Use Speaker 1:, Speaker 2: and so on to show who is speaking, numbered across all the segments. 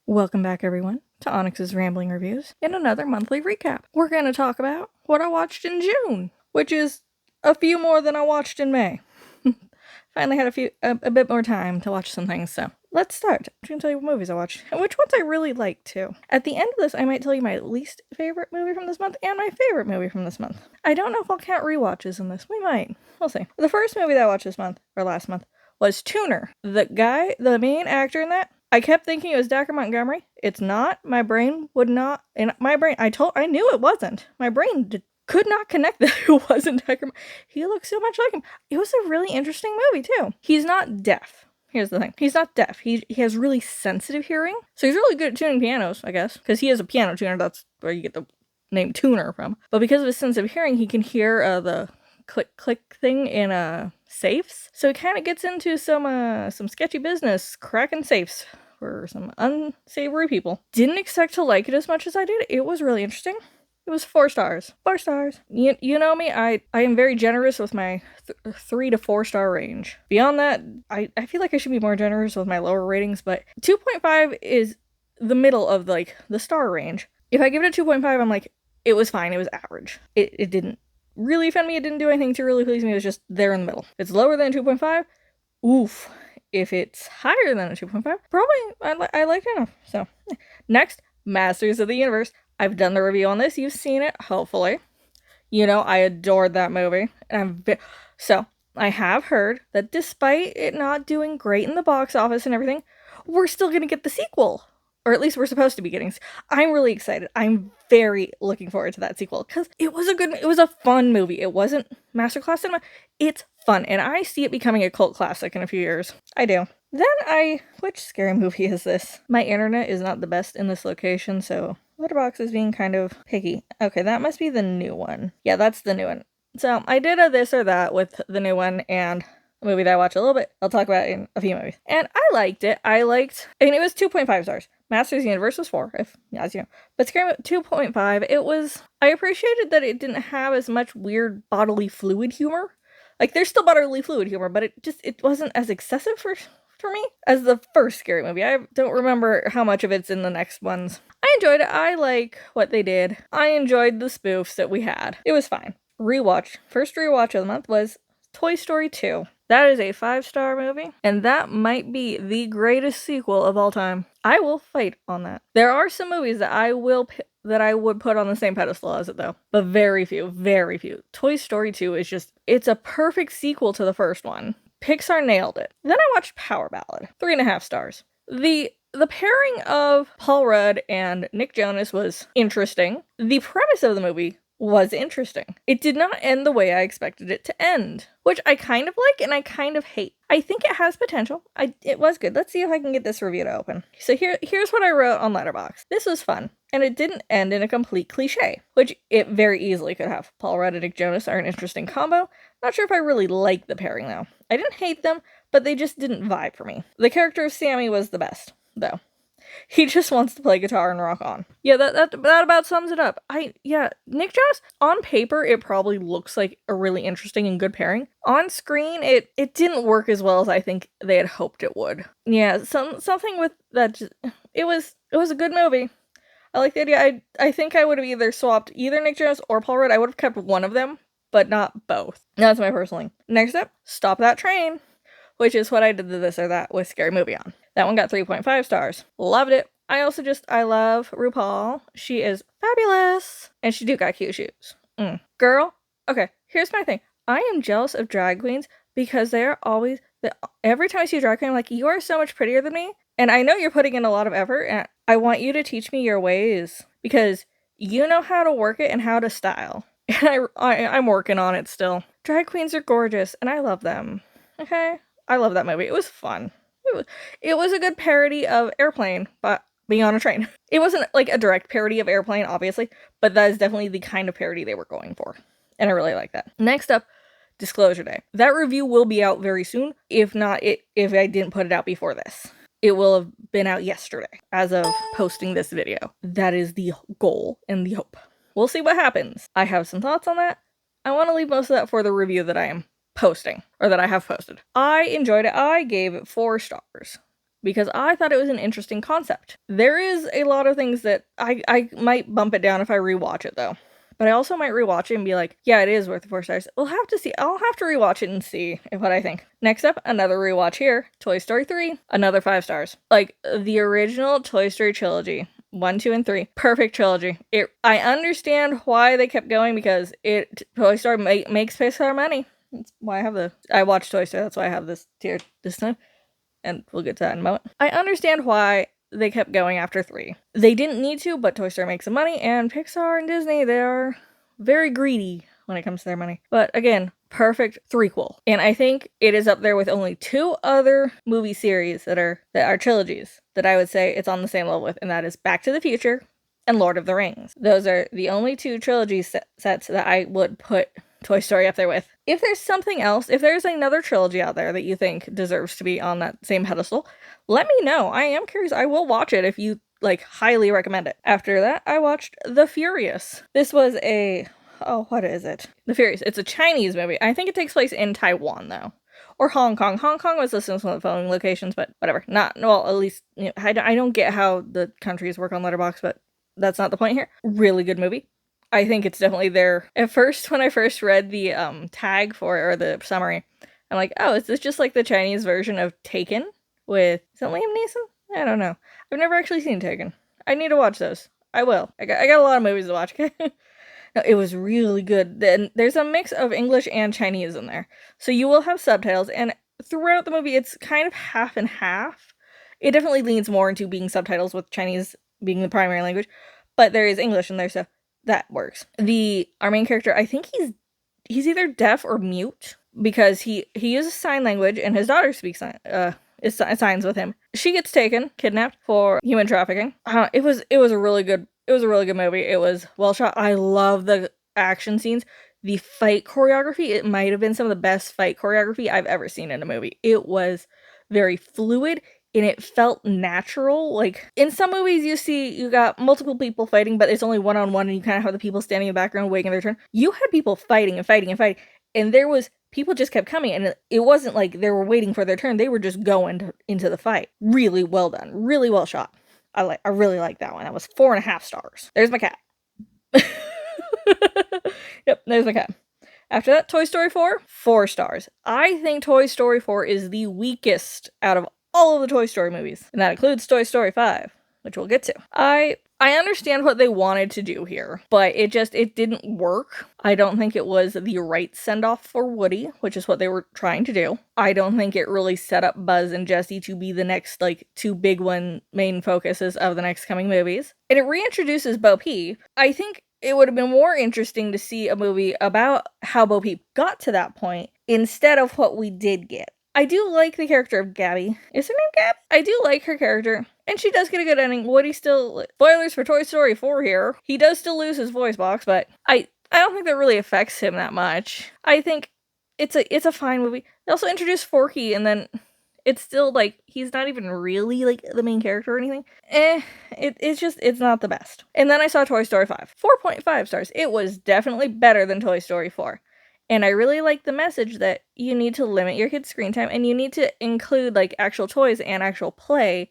Speaker 1: Welcome back, everyone, to Onyx's Rambling Reviews and another monthly recap. We're going to talk about what I watched in June, which is a few more than I watched in May. Finally had a bit more time to watch some things, so let's start. I'm going to tell you what movies I watched and which ones I really liked too. At the end of this, I might tell you my least favorite movie from this month and my favorite movie from this month. I don't know if I'll count rewatches in this. We might. We'll see. The first movie that I watched this month, or last month, was Tuner. The main actor in that, I kept thinking it was Dacre Montgomery. It's not. My brain would not. In my brain, I knew it wasn't. My brain could not connect that it wasn't Dacre. He looks so much like him. It was a really interesting movie too. He's not deaf. Here's the thing. He's not deaf. He has really sensitive hearing. So he's really good at tuning pianos, I guess. Because he is a piano tuner. That's where you get the name tuner from. But because of his sensitive hearing, he can hear the click thing in safes. So he kind of gets into some sketchy business, cracking safes for some unsavory people. Didn't expect to like it as much as I did. It was really interesting. It was 4 stars. 4 stars. You know me, I am very generous with my 3 to 4 star range. Beyond that, I feel like I should be more generous with my lower ratings, but 2.5 is the middle of the star range. If I give it a 2.5, I'm like, it was fine, it was average. It didn't really offend me, it didn't do anything to really please me, it was just there in the middle. If it's lower than 2.5, oof. If it's higher than a 2.5, probably I like it enough. So, next, Masters of the Universe. I've done the review on this. You've seen it, hopefully. You know, I adored that movie. So, I have heard that despite it not doing great in the box office and everything, we're still going to get the sequel. Or at least we're supposed to be getting. I'm really excited. I'm very looking forward to that sequel because it was a fun movie. It wasn't masterclass cinema. It's fun, and I see it becoming a cult classic in a few years. I do. Then which scary movie is this? My internet is not the best in this location, so Letterboxd is being kind of picky. Okay, that must be the new one. Yeah, that's the new one. So I did a this or that with the new one and a movie that I watched a little bit. I'll talk about it in a few movies. And I liked it. It was 2.5 stars. Masters of the Universe was 4, as you know. But Scream 2.5, I appreciated that it didn't have as much weird bodily fluid humor. Like, there's still bodily fluid humor, but it wasn't as excessive for me as the first Scary Movie. I don't remember how much of it's in the next ones. I enjoyed it. I like what they did. I enjoyed the spoofs that we had. It was fine. First rewatch of the month was Toy Story 2. That is a 5-star movie, and that might be the greatest sequel of all time. I will fight on that. There are some movies that I would put on the same pedestal as it, though, but very few, very few. Toy Story 2 is it's a perfect sequel to the first one. Pixar nailed it. Then I watched Power Ballad, 3.5 stars. The pairing of Paul Rudd and Nick Jonas was interesting. The premise of the movie was interesting. It did not end the way I expected it to end, which I kind of like and I kind of hate. I think it has potential. It was good. Let's see if I can get this review to open. So here's what I wrote on Letterboxd. This was fun, and it didn't end in a complete cliche, which it very easily could have. Paul Rudd and Nick Jonas are an interesting combo. Not sure if I really like the pairing though. I didn't hate them, but they just didn't vibe for me. The character of Sammy was the best, though. He just wants to play guitar and rock on. Yeah, that about sums it up. Nick Jonas, on paper, it probably looks like a really interesting and good pairing. On screen, it didn't work as well as I think they had hoped it would. Yeah, something with that, it was a good movie. I like the idea. I think I would have either swapped either Nick Jonas or Paul Rudd. I would have kept one of them, but not both. That's my personal thing. Next up, Stop That Train, which is what I did the this or that with Scary Movie on. That one got 3.5 stars. Loved it. I love RuPaul. She is fabulous. And she got cute shoes. Girl, okay, here's my thing. I am jealous of drag queens because they are always, every time I see a drag queen, I'm like, you are so much prettier than me. And I know you're putting in a lot of effort, and I want you to teach me your ways because you know how to work it and how to style. And I'm working on it still. Drag queens are gorgeous, and I love them. Okay? I love that movie. It was fun. It was a good parody of Airplane, but being on a train. It wasn't like a direct parody of Airplane, obviously, but that is definitely the kind of parody they were going for. And I really like that. Next up, Disclosure Day. That review will be out very soon. If I didn't put it out before this. It will have been out yesterday as of posting this video. That is the goal and the hope. We'll see what happens. I have some thoughts on that. I want to leave most of that for the review that I am posting, or that I have posted. I enjoyed it. I gave it 4 stars. because I thought it was an interesting concept. There is a lot of things that I might bump it down if I rewatch it though. But I also might rewatch it and be like, yeah, it is worth the 4 stars. We'll have to see. I'll have to rewatch it and see what I think. Next up, another rewatch here. Toy Story 3, another 5 stars. Like, the original Toy Story trilogy. 1, 2, and 3. Perfect trilogy. I understand why they kept going because Toy Story makes Pixar money. That's why I watched Toy Story, that's why I have this tier this time. And we'll get to that in a moment. I understand why they kept going after 3. They didn't need to, but Toy Story makes some money, and Pixar and Disney, they are very greedy when it comes to their money. But again, perfect threequel. And I think it is up there with only 2 other movie series that are trilogies that I would say it's on the same level with, and that is Back to the Future and Lord of the Rings. Those are the only 2 trilogy sets that I would put Toy Story up there with. If there's something else, if there's another trilogy out there that you think deserves to be on that same pedestal, let me know. I am curious. I will watch it if you, highly recommend it. After that, I watched The Furious. This was what is it? The Furious. It's a Chinese movie. I think it takes place in Taiwan, though. Or Hong Kong. Hong Kong was listed as one of the following locations, but whatever. At least, I don't get how the countries work on Letterboxd, but that's not the point here. Really good movie. I think it's definitely there. At first, when I first read the tag for it, or the summary, I'm like, oh, is this just like the Chinese version of Taken is that Liam Neeson? I don't know. I've never actually seen Taken. I need to watch those. I will. I got a lot of movies to watch. No, it was really good. Then there's a mix of English and Chinese in there. So you will have subtitles, and throughout the movie, it's kind of half and half. It definitely leans more into being subtitles with Chinese being the primary language, but there is English in there, so that works. Our main character, I think he's either deaf or mute because he uses sign language, and his daughter speaks signs with him. She gets kidnapped for human trafficking. It was a really good movie. It was well shot. I love the action scenes. The fight choreography, it might have been some of the best fight choreography I've ever seen in a movie. It was very fluid, and it felt natural. Like, in some movies you got multiple people fighting, but it's only one-on-one, and you kind of have the people standing in the background waiting their turn. You had people fighting and fighting and fighting, and people just kept coming, and it wasn't like they were waiting for their turn. They were just going into the fight. Really well done. Really well shot. I really like that one. That was 4.5 stars. There's my cat. Yep, there's my cat. After that, Toy Story 4, 4 stars. I think Toy Story 4 is the weakest out of all of the Toy Story movies, and that includes Toy Story 5, which we'll get to. I understand what they wanted to do here, but it didn't work. I don't think it was the right send-off for Woody, which is what they were trying to do. I don't think it really set up Buzz and Jessie to be the next, 2 big main focuses of the next coming movies. And it reintroduces Bo Peep. I think it would have been more interesting to see a movie about how Bo Peep got to that point instead of what we did get. I do like the character of Gabby. Is her name Gabby? I do like her character, and she does get a good ending. Woody still... Spoilers for Toy Story 4 here. He does still lose his voice box, but I don't think that really affects him that much. I think it's a fine movie. They also introduced Forky, and then it's still, he's not even really, the main character or anything. It's not the best. And then I saw Toy Story 5. 4.5 stars. It was definitely better than Toy Story 4. And I really like the message that you need to limit your kids' screen time, and you need to include, actual toys and actual play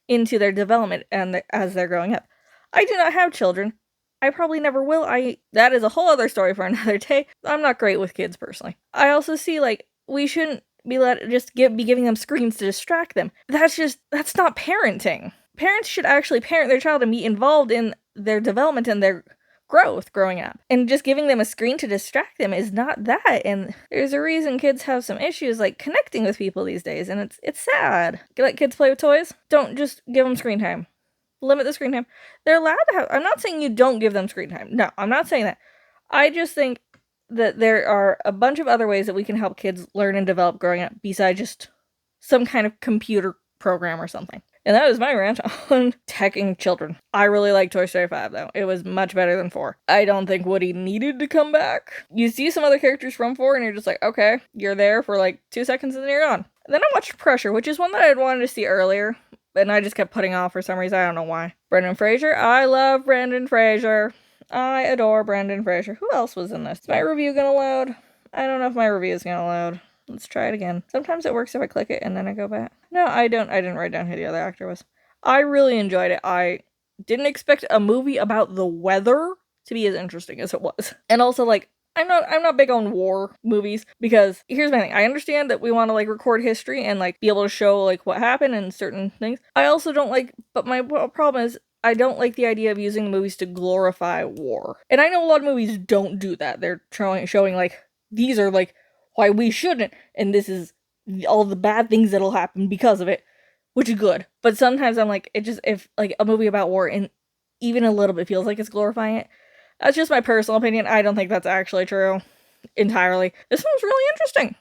Speaker 1: into their development and as they're growing up. I do not have children. I probably never will. That is a whole other story for another day. I'm not great with kids, personally. I also see, we shouldn't be be giving them screens to distract them. That's not parenting. Parents should actually parent their child and be involved in their development and their growth growing up, and just giving them a screen to distract them is not that. And there's a reason kids have some issues connecting with people these days, and it's sad. Let kids play with toys. Don't just give them screen time. Limit the screen time. They're allowed to have... I'm not saying you don't give them screen time. No, I'm not saying that. I just think that there are a bunch of other ways that we can help kids learn and develop growing up besides just some kind of computer program or something. And that was my rant on teching children. I really like Toy Story 5, though. It was much better than 4. I don't think Woody needed to come back. You see some other characters from 4, and you're just like, okay, you're there for 2 seconds, and then you're gone. And then I watched Pressure, which is one that I'd wanted to see earlier, and I just kept putting off for some reason. I don't know why. Brendan Fraser. I love Brendan Fraser. I adore Brendan Fraser. Who else was in this? Is my review gonna load? I don't know if my review is gonna load. Let's try it again. Sometimes it works if I click it and then I go back. No, I didn't write down who the other actor was. I really enjoyed it. I didn't expect a movie about the weather to be as interesting as it was. And also, like, I'm not big on war movies because here's my thing. I understand that we want to like record history and like be able to show like what happened and certain things. I also don't like, but my problem is I don't like the idea of using movies to glorify war. And I know a lot of movies don't do that. They're showing like these are like why we shouldn't, and this is all the bad things that'll happen because of it, which is good. But sometimes I'm like, it just if like a movie about war and even a little bit feels like it's glorifying it. That's just my personal opinion. I don't think that's actually true entirely. This one's really interesting.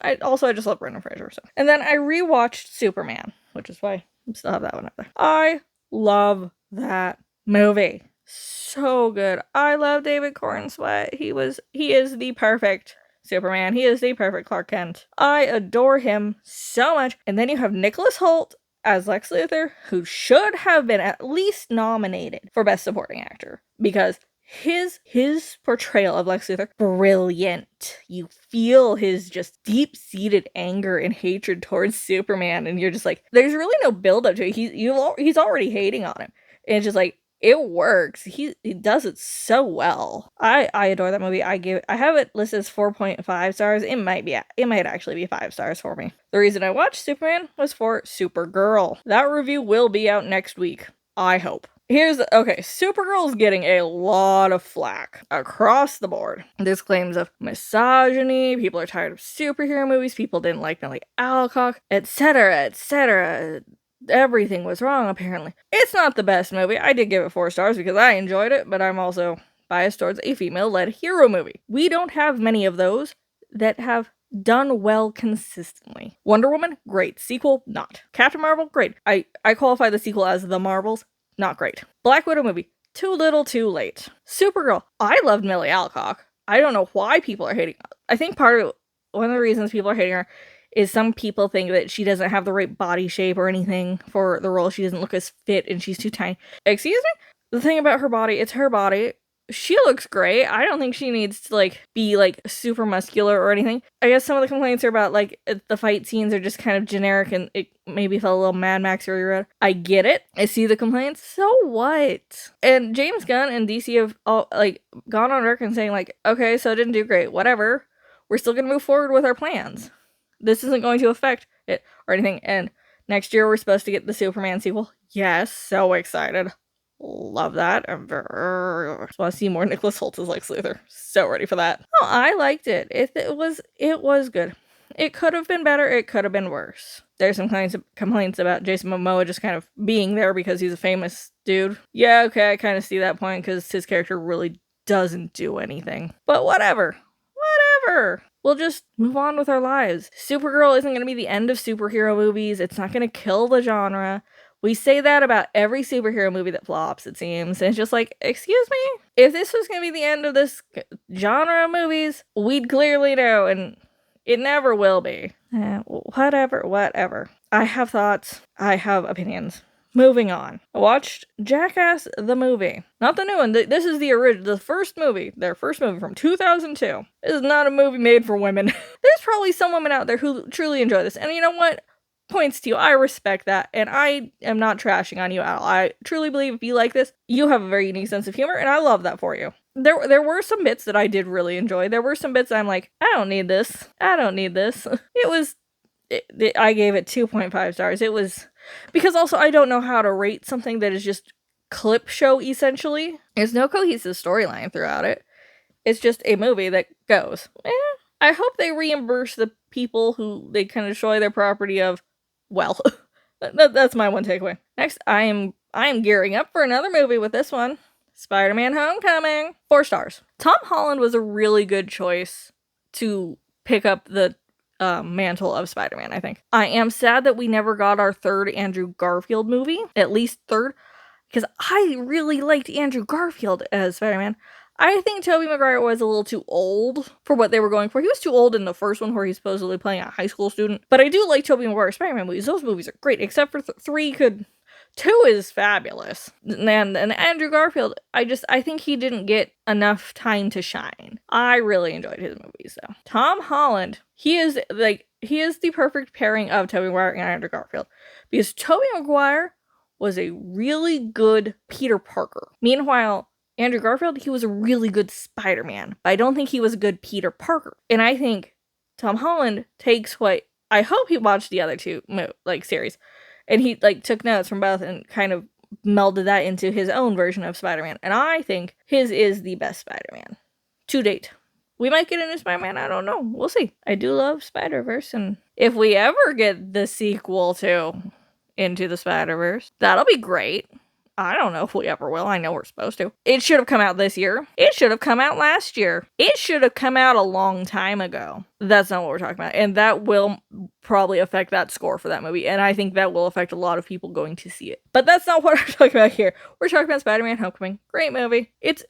Speaker 1: I just love Brendan Fraser. So. And then I rewatched Superman, which is why I still have that one up there. I love that movie. So good. I love David Corenswet. He is the perfect Superman. He is the perfect Clark Kent. I adore him so much. And then you have Nicholas Hoult as Lex Luthor, who should have been at least nominated for Best Supporting Actor because his portrayal of Lex Luthor, brilliant. You feel his just deep-seated anger and hatred towards Superman, and you're just like, there's really no build-up to it. He's already hating on him. And it's just like, it works. He does it so well. I adore that movie. I have it listed as 4.5 stars. It might actually be 5 stars for me. The reason I watched Superman was for Supergirl. That review will be out next week. I hope. Supergirl's getting a lot of flack across the board. There's claims of misogyny, people are tired of superhero movies, people didn't like Nellie Alcock, etc., etc. Everything was wrong, apparently. It's not the best movie. I did give it 4 stars because I enjoyed it, but I'm also biased towards a female-led hero movie. We don't have many of those that have done well consistently. Wonder Woman, great. Sequel, not. Captain Marvel, great. I qualify the sequel as The Marvels. Not great. Black Widow movie, too little, too late. Supergirl, I loved Millie Alcock. I don't know why people are hating her. I think one of the reasons people are hating her is some people think that she doesn't have the right body shape or anything for the role. She doesn't look as fit and she's too tiny. Excuse me? The thing about her body, it's her body. She looks great. I don't think she needs to, like, be, like, super muscular or anything. I guess some of the complaints are about, like, the fight scenes are just kind of generic and it maybe felt a little Mad Max or read. I get it. I see the complaints. So what? And James Gunn and DC have all, like, gone on record and saying, like, okay, so it didn't do great. Whatever. We're still going to move forward with our plans. This isn't going to affect it or anything. And next year we're supposed to get the Superman sequel. Yes, so excited. Love that. I just want to see more Nicholas Hoult as Lex Luthor. So ready for that. Oh, I liked it. It was good. It could have been better. It could have been worse. There's some complaints about Jason Momoa just kind of being there because he's a famous dude. Yeah, okay, I kind of see that point because his character really doesn't do anything. But whatever. We'll just move on with our lives. Supergirl isn't going to be the end of superhero movies. It's not going to kill the genre. We say that about every superhero movie that flops, it seems. And it's just like, excuse me? If this was going to be the end of this genre of movies, we'd clearly know, and it never will be. Whatever. I have thoughts. I have opinions. Moving on. I watched Jackass the movie. Not the new one. This is the first movie. Their first movie from 2002. This is not a movie made for women. There's probably some women out there who truly enjoy this. And you know what? Points to you. I respect that. And I am not trashing on you at all. I truly believe if you like this, you have a very unique sense of humor. And I love that for you. There were some bits that I did really enjoy. There were some bits I'm like, I don't need this. I gave it 2.5 stars. It was... Because also, I don't know how to rate something that is just clip show, essentially. There's no cohesive storyline throughout it. It's just a movie that goes. I hope they reimburse the people who they kind of destroy their property of. Well, that's my one takeaway. Next, I am gearing up for another movie with this one. Spider-Man Homecoming. 4 stars. Tom Holland was a really good choice to pick up the mantle of Spider-Man, I think. I am sad that we never got our 3rd Andrew Garfield movie, at least 3rd, because I really liked Andrew Garfield as Spider-Man. I think Tobey Maguire was a little too old for what they were going for. He was too old in the first one where he's supposedly playing a high school student, but I do like Tobey Maguire's Spider-Man movies. Those movies are great, except for 3 could 2 is fabulous. And Andrew Garfield, I think he didn't get enough time to shine. I really enjoyed his movies, though. Tom Holland, he is the perfect pairing of Tobey Maguire and Andrew Garfield. Because Tobey Maguire was a really good Peter Parker. Meanwhile, Andrew Garfield, he was a really good Spider-Man. But I don't think he was a good Peter Parker. And I think Tom Holland takes what... I hope he watched the other two, series. And he, took notes from both and kind of melded that into his own version of Spider-Man. And I think his is the best Spider-Man. To date. We might get a new Spider-Man, I don't know. We'll see. I do love Spider-Verse, and if we ever get the sequel to Into the Spider-Verse, that'll be great. I don't know if we ever will. I know we're supposed to. It should have come out this year. It should have come out last year. It should have come out a long time ago. That's not what we're talking about. And that will probably affect that score for that movie. And I think that will affect a lot of people going to see it. But that's not what we're talking about here. We're talking about Spider-Man Homecoming. Great movie. It's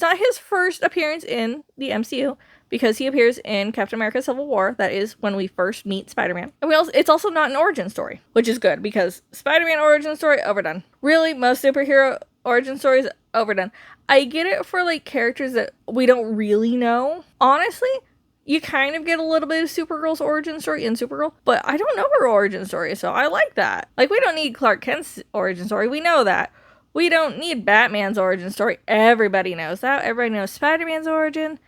Speaker 1: not his first appearance in the MCU, because he appears in Captain America Civil War. That is when we first meet Spider-Man. And it's also not an origin story, which is good, because Spider-Man origin story, overdone. Really, most superhero origin stories, overdone. I get it for, characters that we don't really know. Honestly, you kind of get a little bit of Supergirl's origin story in Supergirl, but I don't know her origin story, so I like that. We don't need Clark Kent's origin story. We know that. We don't need Batman's origin story. Everybody knows that. Everybody knows Spider-Man's origin.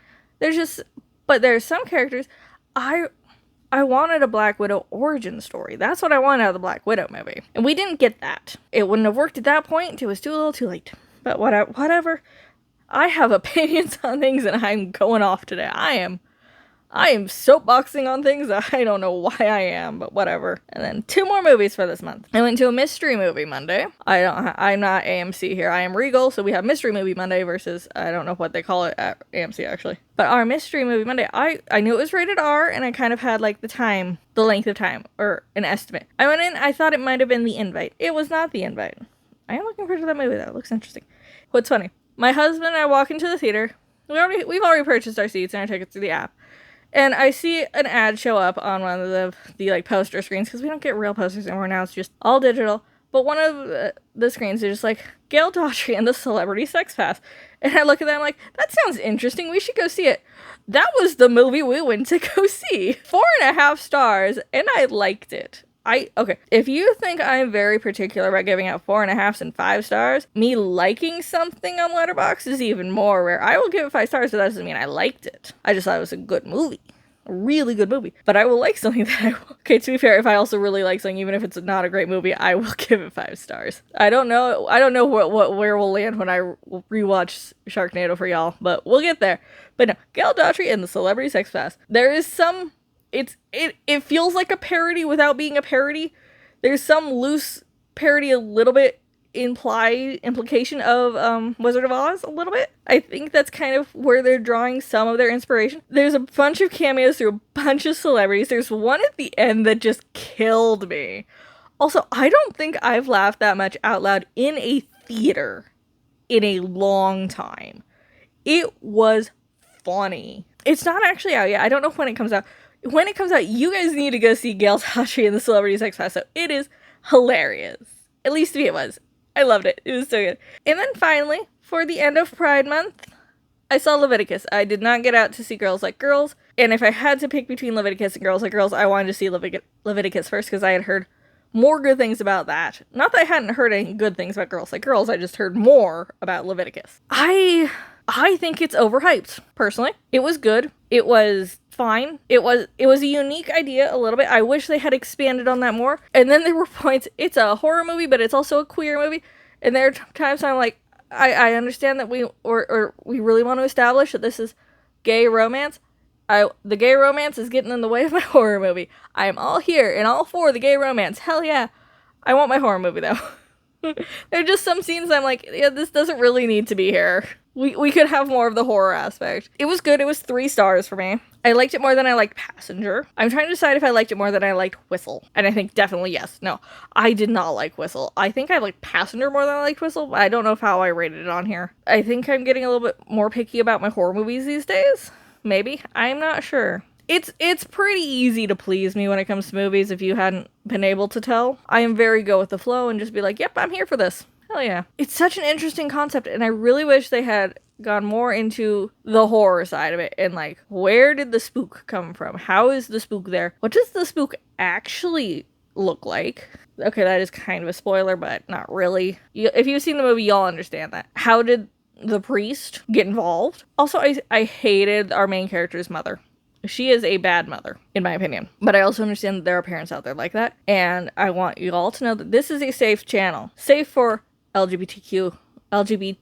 Speaker 1: But there's some characters, I wanted a Black Widow origin story. That's what I wanted out of the Black Widow movie. And we didn't get that. It wouldn't have worked at that point. It was a little too late. But whatever. I have opinions on things, and I'm going off today. I am soapboxing on things. I don't know why I am, but whatever. And then 2 more movies for this month. I went to a mystery movie Monday. I'm not AMC here. I am Regal, so we have mystery movie Monday versus, I don't know what they call it at AMC actually. But our mystery movie Monday, I knew it was rated R, and I kind of had the length of time, or an estimate. I went in, I thought it might have been The Invite. It was not The Invite. I am looking forward to that movie though. It looks interesting. What's funny, my husband and I walk into the theater. We've already purchased our seats and our tickets through the app. And I see an ad show up on one of the poster screens, because we don't get real posters anymore now. It's just all digital. But one of the screens is just Gail Daughtry and the Celebrity Sex Pass. And I look at that, I'm like, that sounds interesting. We should go see it. That was the movie we went to go see. 4.5 stars, and I liked it. Okay, if you think I'm very particular about giving out 4.5s and 5 stars, me liking something on Letterboxd is even more rare. I will give it 5 stars, but that doesn't mean I liked it. I just thought it was a good movie. A really good movie. But I will like something okay, to be fair, if I also really like something, even if it's not a great movie, I will give it 5 stars. I don't know where we'll land when I rewatch Sharknado for y'all, but we'll get there. But no, Gail Daughtry and the Celebrity Sex Pass. There is some... It feels like a parody without being a parody. There's some loose parody, a little bit implication of Wizard of Oz, a little bit. I think that's kind of where they're drawing some of their inspiration. There's a bunch of cameos through a bunch of celebrities. There's one at the end that just killed me. Also, I don't think I've laughed that much out loud in a theater in a long time. It was funny. It's not actually out yet. I don't know when it comes out. When it comes out, you guys need to go see Gail Daughtry and the Celebrity Sex Pass. So it is hilarious. At least to me it was. I loved it. It was so good. And then finally, for the end of Pride Month, I saw Leviticus. I did not get out to see Girls Like Girls. And if I had to pick between Leviticus and Girls Like Girls, I wanted to see Leviticus first, because I had heard more good things about that. Not that I hadn't heard any good things about Girls Like Girls, I just heard more about Leviticus. I think it's overhyped, personally. It was good. It was fine. It was a unique idea a little bit. I wish they had expanded on that more. And then there were points, it's a horror movie, but it's also a queer movie. And there are times I'm like, I understand that we really want to establish that this is gay romance. The gay romance is getting in the way of my horror movie. I am all here and all for the gay romance. Hell yeah. I want my horror movie though. There are just some scenes I'm like, yeah, this doesn't really need to be here. We could have more of the horror aspect. It was good. It was 3 stars for me. I liked it more than I liked Passenger. I'm trying to decide if I liked it more than I liked Whistle. And I think definitely yes. No, I did not like Whistle. I think I liked Passenger more than I liked Whistle, but I don't know how I rated it on here. I think I'm getting a little bit more picky about my horror movies these days. Maybe. I'm not sure. It's pretty easy to please me when it comes to movies if you hadn't been able to tell. I am very go with the flow and just be like, yep, I'm here for this. Hell yeah. It's such an interesting concept, and I really wish they had gone more into the horror side of it and like, where did the spook come from? How is the spook there? What does the spook actually look like? Okay, that is kind of a spoiler, but not really. If you've seen the movie, y'all understand that. How did the priest get involved? Also, I hated our main character's mother. She is a bad mother, in my opinion. But I also understand that there are parents out there like that. And I want you all to know that this is a safe channel. Safe for LGBTQA+,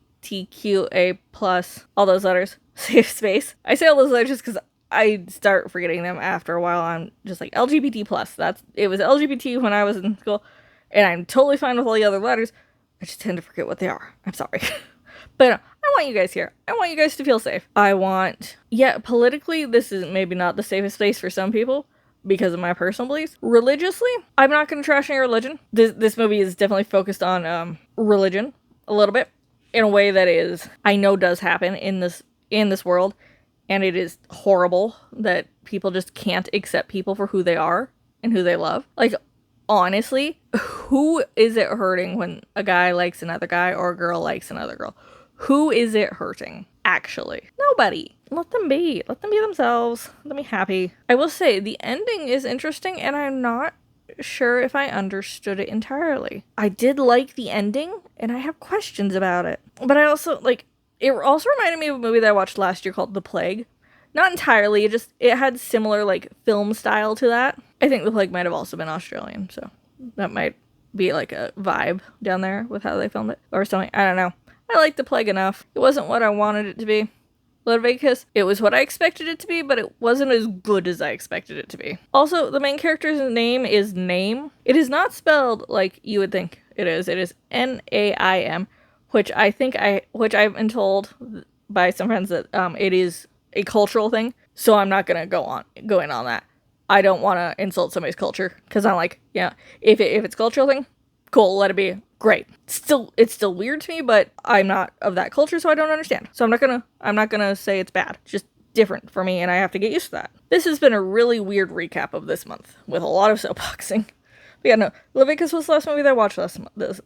Speaker 1: all those letters. Safe space. I say all those letters just because I start forgetting them after a while. I'm just like, LGBT+. It was LGBT when I was in school. And I'm totally fine with all the other letters. I just tend to forget what they are. I'm sorry. But I want you guys here. I want you guys to feel safe. Politically, this is maybe not the safest space for some people because of my personal beliefs. Religiously, I'm not going to trash any religion. This movie is definitely focused on religion a little bit in a way that I know does happen in this world, and it is horrible that people just can't accept people for who they are and who they love. Like, honestly, who is it hurting when a guy likes another guy or a girl likes another girl? Who is it hurting, actually? Nobody. Let them be. Let them be themselves. Let them be happy. I will say, the ending is interesting, and I'm not sure if I understood it entirely. I did like the ending, and I have questions about it. But I also, it also reminded me of a movie that I watched last year called The Plague. Not entirely, it had similar, film style to that. I think The Plague might have also been Australian, so that might be, a vibe down there with how they filmed it, or something. I don't know. I liked The Plague enough. It wasn't what I wanted it to be. Leviticus, it was what I expected it to be, but it wasn't as good as I expected it to be. Also, the main character's name is Name. It is not spelled like you would think it is. It is Naim, which I've been told by some friends that it is a cultural thing, so I'm not gonna go in on that. I don't want to insult somebody's culture, because I'm like, yeah, if it's a cultural thing, cool, let it be. Great. It's still weird to me, but I'm not of that culture, so I don't understand. So I'm not gonna say it's bad. It's just different for me, and I have to get used to that. This has been a really weird recap of this month, with a lot of soapboxing. But yeah, no, Leviticus was the last movie that I watched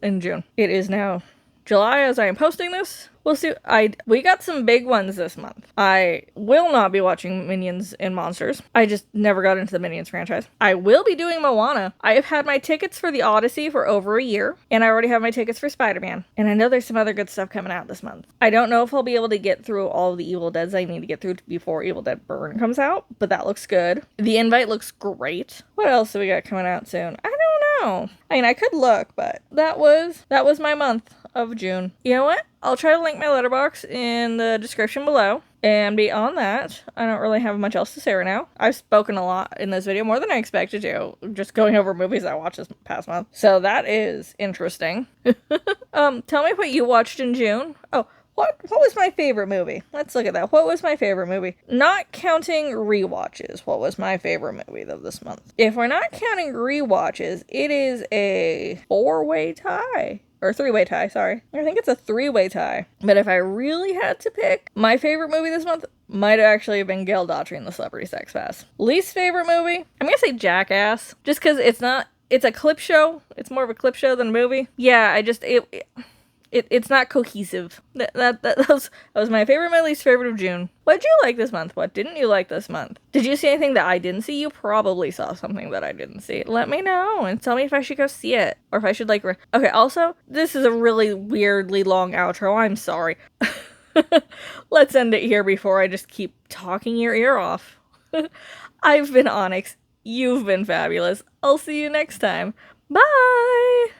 Speaker 1: in June. It is now July as I am posting this. We'll see. We got some big ones this month. I will not be watching Minions and Monsters. I just never got into the Minions franchise. I will be doing Moana. I have had my tickets for the Odyssey for over a year, and I already have my tickets for Spider-Man. And I know there's some other good stuff coming out this month. I don't know if I'll be able to get through all of the Evil Deads I need to get through before Evil Dead Burn comes out, but that looks good. The Invite looks great. What else do we got coming out soon? I don't know. I mean, I could look, but that was my month of June. You know what? I'll try to link my letterbox in the description below. And beyond that, I don't really have much else to say right now. I've spoken a lot in this video, more than I expected to, just going over movies I watched this past month. So that is interesting. Tell me what you watched in June. Oh, what was my favorite movie? Let's look at that. What was my favorite movie? Not counting rewatches, what was my favorite movie of this month? If we're not counting rewatches, it is a 4-way tie. Or 3-way tie, sorry. I think it's a 3-way tie. But if I really had to pick, my favorite movie this month might actually have been Gail Daughtry and the Celebrity Sex Pass. Least favorite movie? I'm gonna say Jackass. Just because it's a clip show. It's more of a clip show than a movie. Yeah, it's not cohesive. That was my favorite, my least favorite of June. What did you like this month? What didn't you like this month? Did you see anything that I didn't see? You probably saw something that I didn't see. Let me know and tell me if I should go see it. Or if I should okay, also, this is a really weirdly long outro. I'm sorry. Let's end it here before I just keep talking your ear off. I've been Onyx. You've been fabulous. I'll see you next time. Bye!